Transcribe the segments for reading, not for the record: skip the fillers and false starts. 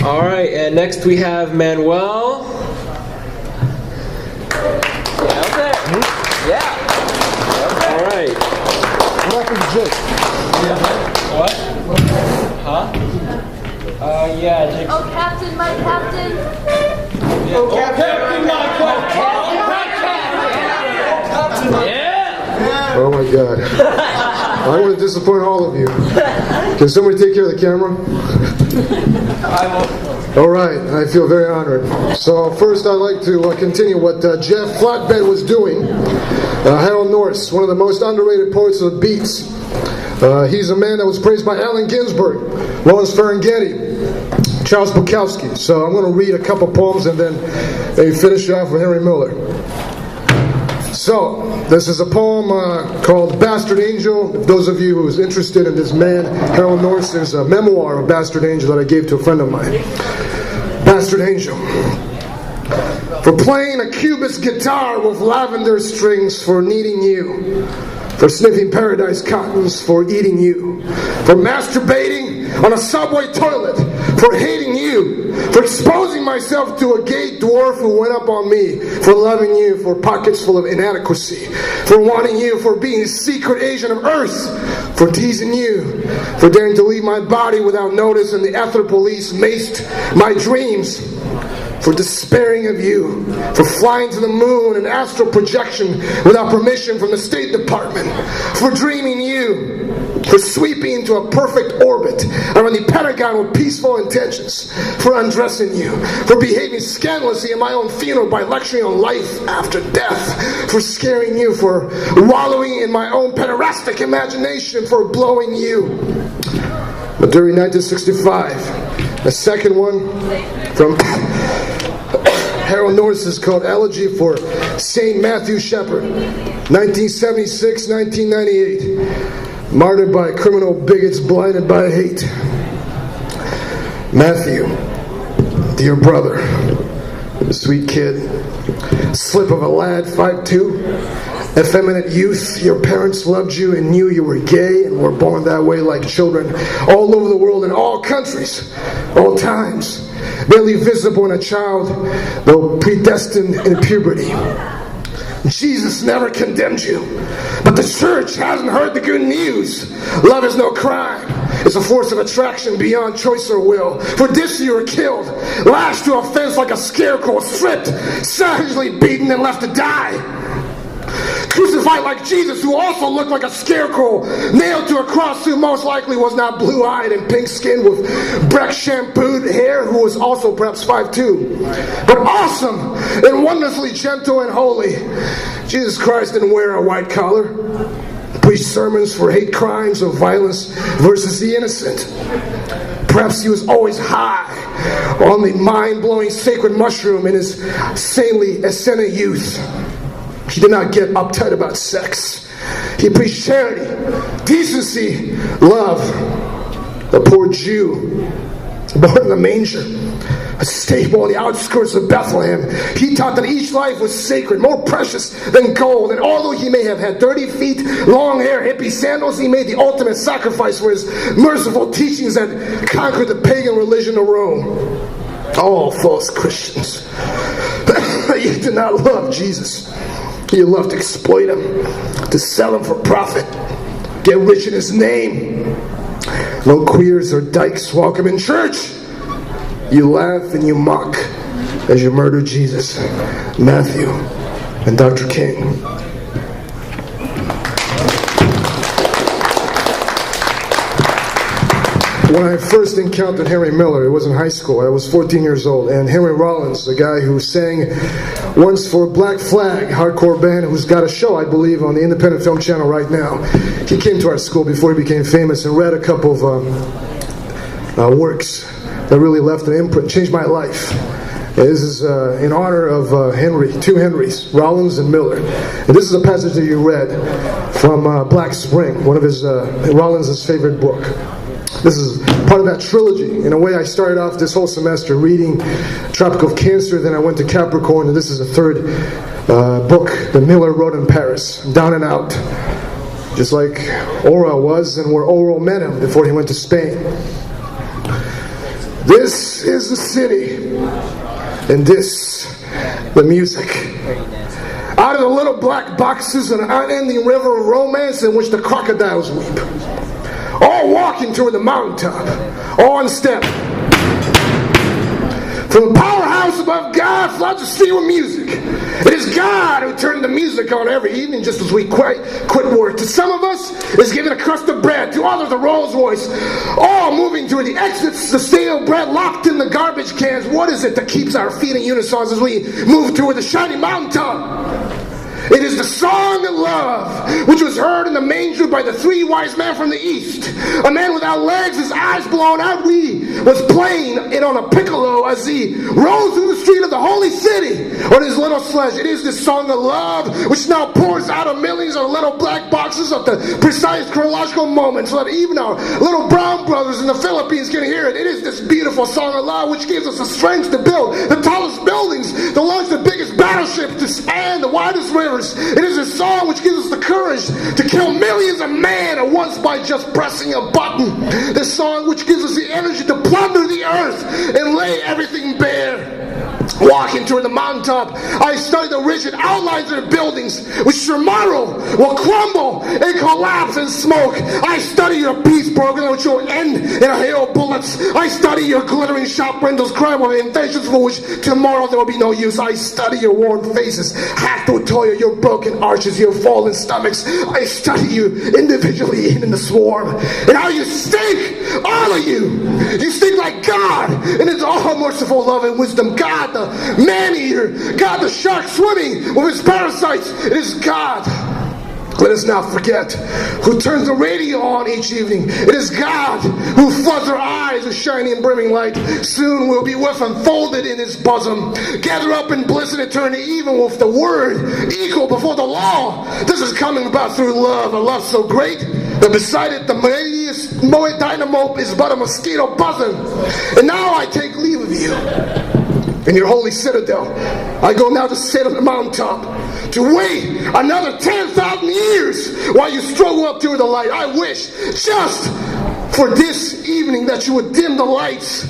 All right, and next we have Manuel. Yeah. All right. What happened to Jake? What? Huh? Yeah, Jake. Oh, Captain, my Captain. Oh, Captain, my Captain. Yeah. Oh my God. I want to disappoint all of you. Can somebody take care of the camera? I will. All right, I feel very honored. So first I'd like to continue what Jeff Flatbed was doing. Harold Norris, one of the most underrated poets of the beats. He's a man that was praised by Allen Ginsberg, Lawrence Ferlinghetti, Charles Bukowski. So I'm going to read a couple poems and then finish off with Henry Miller. So, this is a poem called Bastard Angel. If those of you who is interested in this man, Harold Norris, there's a memoir of Bastard Angel that I gave to a friend of mine. Bastard Angel. For playing a cubist guitar with lavender strings, for needing you. For sniffing paradise cottons, for eating you. For masturbating on a subway toilet, for hating you. For exposing myself to a gay dwarf who went up on me. For loving you, for pockets full of inadequacy. For wanting you, for being a secret agent of Earth. For teasing you, for daring to leave my body without notice and the ether police maced my dreams. For despairing of you, for flying to the moon and astral projection without permission from the State Department, for dreaming you, for sweeping into a perfect orbit around the Pentagon with peaceful intentions, for undressing you, for behaving scandalously in my own funeral by lecturing on life after death, for scaring you, for wallowing in my own pederastic imagination, for blowing you. But during 1965, the second one from Harold Norris is called Elegy for St. Matthew Shepherd, 1976-1998. Martyred by criminal bigots blinded by hate. Matthew, dear brother, sweet kid, slip of a lad, 5'2", effeminate youth. Your parents loved you and knew you were gay and were born that way like children all over the world in all countries, all times. Barely visible in a child, though predestined in puberty. Jesus never condemned you, but the church hasn't heard the good news. Love is no crime. It's a force of attraction beyond choice or will. For this you were killed, lashed to a fence like a scarecrow, stripped, savagely beaten and left to die. Crucified like Jesus, who also looked like a scarecrow, nailed to a cross, who most likely was not blue-eyed and pink-skinned with Breck shampooed hair, who was also perhaps 5'2", but awesome and wonderfully gentle and holy. Jesus Christ didn't wear a white collar, preached sermons for hate crimes of violence versus the innocent. Perhaps he was always high on the mind-blowing sacred mushroom in his sanely ascendant youth. He did not get uptight about sex. He preached charity, decency, love. The poor Jew, born in the manger, a stable on the outskirts of Bethlehem. He taught that each life was sacred, more precious than gold. And although he may have had dirty feet, long hair, hippie sandals, he made the ultimate sacrifice for his merciful teachings that conquered the pagan religion of Rome. All false Christians. You did not love Jesus. You love to exploit him, to sell him for profit, get rich in his name. No queers or dykes welcome in church. You laugh and you mock as you murder Jesus, Matthew, and Dr. King. When I first encountered Henry Miller, it was in high school. I was 14 years old. And Henry Rollins, the guy who sang once for Black Flag, hardcore band, who's got a show, I believe, on the Independent Film Channel right now. He came to our school before he became famous and read a couple of works that really left an imprint, changed my life. And this is in honor of two Henrys, Rollins and Miller. And this is a passage that you read from Black Spring, one of Rollins' favorite book. This is part of that trilogy. In a way, I started off this whole semester reading Tropic of Cancer, then I went to Capricorn, and this is the third book that Miller wrote in Paris, Down and Out. just like Ora was and where Oro met him before he went to Spain. This is the city, and this the music. Out of the little black boxes, an unending river of romance in which the crocodiles weep. All walking toward the mountaintop, all in step. From the powerhouse above God floods the sea with music. It is God who turned the music on every evening just as we quit work. To some of us, is given a crust of bread. To others, a Rolls Royce. All moving toward the exits, the stale bread locked in the garbage cans. What is it that keeps our feet in unison as we move toward the shiny mountaintop? It is the song of love, which was heard in the manger by the three wise men from the east. A man without legs, his eyes blown out, was playing it on a piccolo as he rode through the street of the holy city on his little sledge. It is this song of love, which now pours out of millions of little black boxes at the precise chronological moment, so that even our little brown brothers in the Philippines can hear it. It is this beautiful song of love which gives us the strength to build the tallest buildings, to launch the biggest battleships, to span the widest rivers. It is a song which gives us the courage to kill millions of men at once by just pressing a button. The song which gives us the energy to plunder the earth and lay everything bare. Walking toward the mountaintop, I study the rigid outlines of the buildings which tomorrow will crumble and collapse in smoke. I study your peace program which will end in a hail of bullets. I study your glittering shop windows crying with inventions for which tomorrow there will be no use. I study your worn faces, hacked with toil, your broken arches, your fallen stomachs. I study you individually and in the swarm. And how you stink, all of you. You stink like God, and it's all merciful love and wisdom. God the man-eater, God the shark swimming with his parasites. It is God. Let us not forget who turns the radio on each evening. It is God who floods our eyes with shining and brimming light. Soon we'll be with him, folded in his bosom, gather up in bliss and eternity, even with the word equal before the law. This is coming about through love, a love so great that beside it the mightiest dynamo is but a mosquito buzzing. And now I take leave of you in your holy citadel. I go now to sit on the mountaintop, to wait another 10,000 years while you struggle up to the light. I wish just for this evening that you would dim the lights.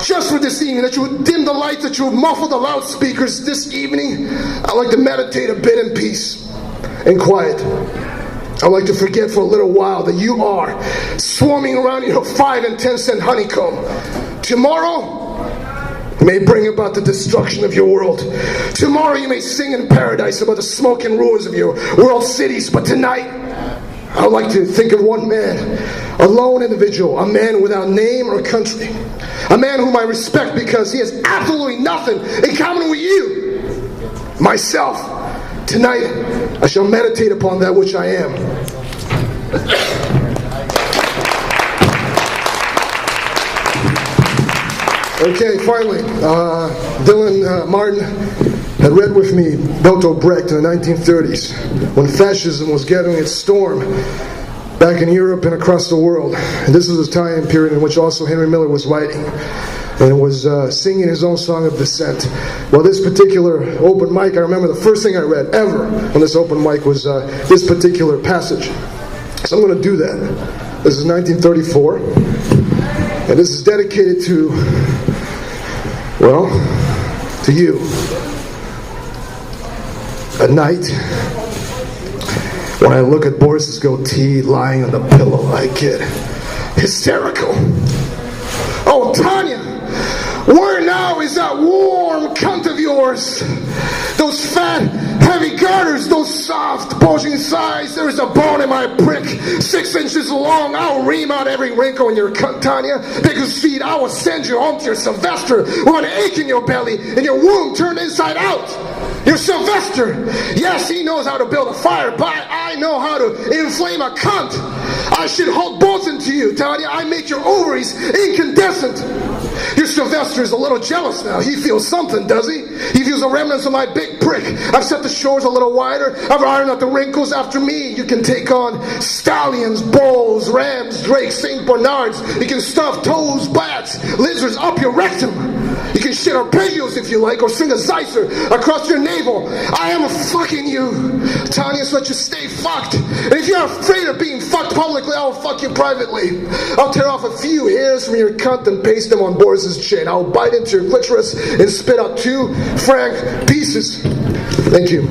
Just for this evening that you would dim the lights, that you would muffle the loudspeakers. This evening I'd like to meditate a bit in peace and quiet. I'd like to forget for a little while that you are swarming around in your 5 and 10 cent honeycomb. Tomorrow may bring about the destruction of your world. Tomorrow you may sing in paradise about the smoke and ruins of your world cities. But tonight, I would like to think of one man, a lone individual, a man without name or country. A man whom I respect because he has absolutely nothing in common with you. Myself. Tonight, I shall meditate upon that which I am. Okay, finally, Dylan Martin had read with me Bertolt Brecht in the 1930s when fascism was gathering its storm back in Europe and across the world. And this was a time period in which also Henry Miller was writing and was singing his own song of dissent. Well, this particular open mic, I remember the first thing I read ever on this open mic was this particular passage. So I'm going to do that. This is 1934, and this is dedicated to, well, to you. At night, when I look at Boris's goatee lying on the pillow, I get hysterical. Oh, Tanya, where now is that warm cunt of yours? Those fat, heavy garters, those soft, bulging sides. There is a bone in my prick, 6 inches long. I'll ream out every wrinkle in your cunt, Tanya. Because feet, I will send you home to your Sylvester with an ache in your belly and your womb turned inside out. Your Sylvester, yes, he knows how to build a fire, but I know how to inflame a cunt. I should hold both into you, Tanya. I make your ovaries incandescent. Your Sylvester is a little jealous now. He feels something, does he? He feels the remnants of my big prick. I've set the shores a little wider. I've ironed out the wrinkles. After me, you can take on stallions, bulls, rams, drakes, St. Bernards. You can stuff toads, bats, lizards up your rectum. You can shit arpeggios if you like, or sing a Zeisser across your navel. I am fucking you, Tanya, so that you stay fucked. And if you're afraid of being fucked publicly, I'll fuck you privately. I'll tear off a few hairs from your cunt and paste them on Boris's chin. I'll bite into your clitoris and spit out 2 franc pieces. Thank you.